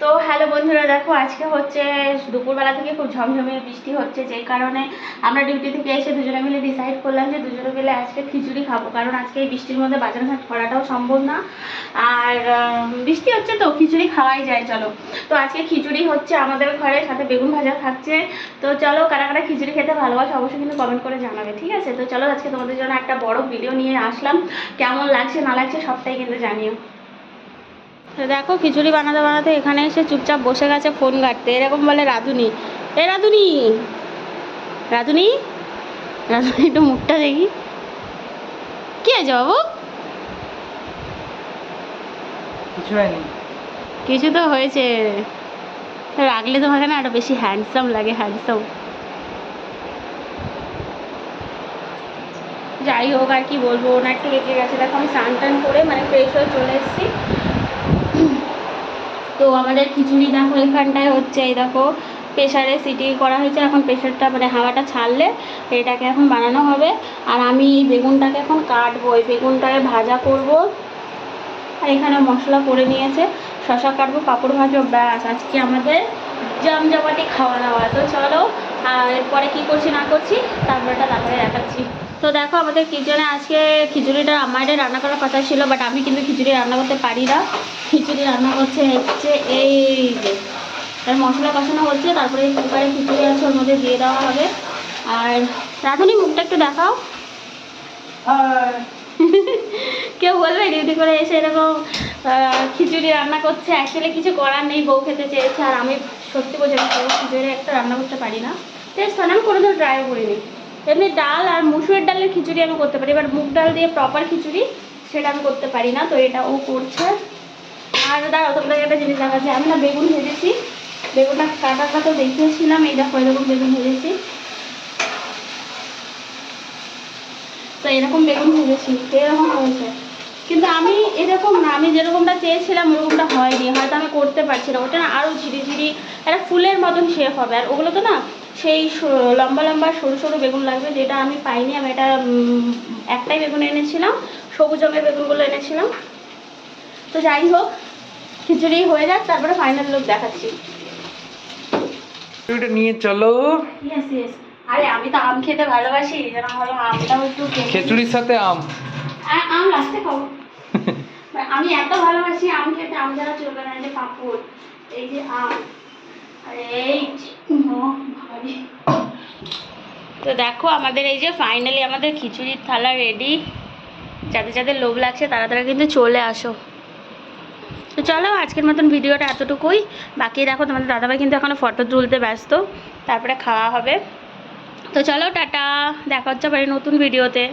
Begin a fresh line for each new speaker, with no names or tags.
তো হ্যালো বন্ধুরা, দেখো আজকে হচ্ছে দুপুরবেলা থেকে খুব ঝমঝমে বৃষ্টি হচ্ছে, যে কারণে আমরা ডিউটি থেকে এসে দুজনে মিলে ডিসাইড করলাম যে দুজনে মিলে আজকে খিচুড়ি খাবো। কারণ আজকে এই বৃষ্টির মধ্যে বাজারঘাট করাটাও সম্ভব না, আর বৃষ্টি হচ্ছে তো খিচুড়ি খাওয়াই যায়। চলো, তো আজকে খিচুড়ি হচ্ছে আমাদের ঘরে, সাথে বেগুন ভাজা থাকছে। তো চলো, কারা কারা খিচুড়ি খেতে ভালোবাসো অবশ্যই কিন্তু কমেন্ট করে জানাবে, ঠিক আছে? তো চলো, আজকে তোমাদের জন্য একটা বড় ভিডিও নিয়ে আসলাম, কেমন লাগছে না লাগছে সবটাই কিন্তু জানিও। তো দেখো, খিচুড়ি বানাতে বানাতে এখানে এসে চুপচাপ বসে গেছে ফোন ঘাঁটতে। এরকম বলে রাঁধুনি, এ রাঁধুনি, রাঁধুনি, রাঁধুনি, একটু মুখটা দেখি। কি আছে বাবু?
কিছু হয়নি।
কিছু তো হয়েছে, রাখলে তোমাকে না আরো বেশি হ্যান্ডসাম লাগে, হ্যান্ডসাম। যাই হোক, আর কি বলবো, ওনা একটু লেগে গেছে। দেখো আমি স্নান টান করে মানে ফ্রেশ হয়ে চলে এসেছি। তো আমাদের খিচুড়ি দেখো এখানটায় হচ্ছে, এই দেখো প্রেশারে সিটি করা হয়েছে। এখন প্রেশারটা মানে হাওয়াটা ছাড়লে এটাকে এখন বানানো হবে। আর আমি এই বেগুনটাকে এখন কাটবো, এই বেগুনটাকে ভাজা করব। আর এখানে মশলা করে নিয়েছে, শশা কাটবো, পাঁপড় ভাজবো, ব্যাস আজকে আমাদের জমজমাটি খাওয়া দাওয়া। তো চলো, এরপরে কী করছি না করছি তারপরটা তারপরে দেখাচ্ছি। তো দেখো, আমাদের কিচেনে আজকে খিচুড়িটা আমাদের রান্না করার কথা ছিল, বাট আমি কিন্তু খিচুড়ি রান্না করতে পারি না। খিচুড়ি রান্না করছে হচ্ছে এই যে, তার মশলা কষানো হচ্ছে, তারপরে কুকারে খিচুড়ি আছে ওর মধ্যে দিয়ে দেওয়া হবে। আর রাঁধুনি মুখটা একটু দেখাও। কেউ বলবে ডিউটি করে এসে এরকম খিচুড়ি রান্না করছে। অ্যাকচুয়ালি কিছু করার নেই, বউ খেতে চেয়েছে। আর আমি সত্যি বলছি, খিচুড়ি একটা রান্না করতে পারি না, টেস্ট হয় না, আমি কোনোদিন ট্রাইও করিনি। এমনি ডাল আর মুসুরের ডালের খিচুড়ি আমি করতে পারি, এবার মুগ ডাল দিয়ে প্রপার খিচুড়ি সেটা আমি করতে পারি না। তো এটা ও করছে। আর দাঁড়াও, তোমাদের একটা জিনিস দেখাচ্ছি। আমি না বেগুন ভেজেছি, বেগুনটা কাটাটা তো দেখিয়েছিলাম, এই দেখো এরকম বেগুন ভেজেছি। তো এরকম বেগুন ভেজেছি, এরকম হয়েছে। কিন্তু আমি এরকম না, আমি যেরকমটা চেয়েছিলাম ওরকমটা হয়নি, হয়তো আমি করতে পারছি না। ওটা না আরও ঝিরিঝিরি একটা ফুলের মতন শেপ হবে। আর ওগুলো তো না সেই লম্বা লম্বা সরু সরু বেগুন লাগবে, যেটা আমি পাইনি। আমি এটা একটাই বেগুন এনেছিলাম, সবুজ রঙের বেগুনগুলো এনেছিলাম। তো যাই হোক, খিচুড়ি হয়ে যাক, তারপরে ফাইনাল লুক দেখাচ্ছি।
এটা নিয়ে চলো।
ইয়েস ইয়েস, আরে আমি তো আম খেতে ভালোবাসি, যেন হলো আমটাও একটু
খিচুড়ির সাথে আম।
আম লাস্টে খাবো। আমি এত ভালোবাসি আম খেতে, আম ছাড়া চলবে না। এই যে পাঁপড়, এই যে আম, আর এই ভাবি। তো দেখো, আমাদের এই যে ফাইনালি আমাদের খিচুড়ির থালা রেডি। যাদের যাদের লোভ লাগছে তারা তারা কিন্তু চলে আসো। তো চলো, আজকের মতন ভিডিওটা এতটুকুই। বাকি দেখো, তোমাদের দাদাভাই কিন্তু এখনও ফটো তুলতে ব্যস্ত, তারপরে খাওয়া হবে। তো চলো, টাটা, দেখা হচ্ছে আবার নতুন ভিডিওতে।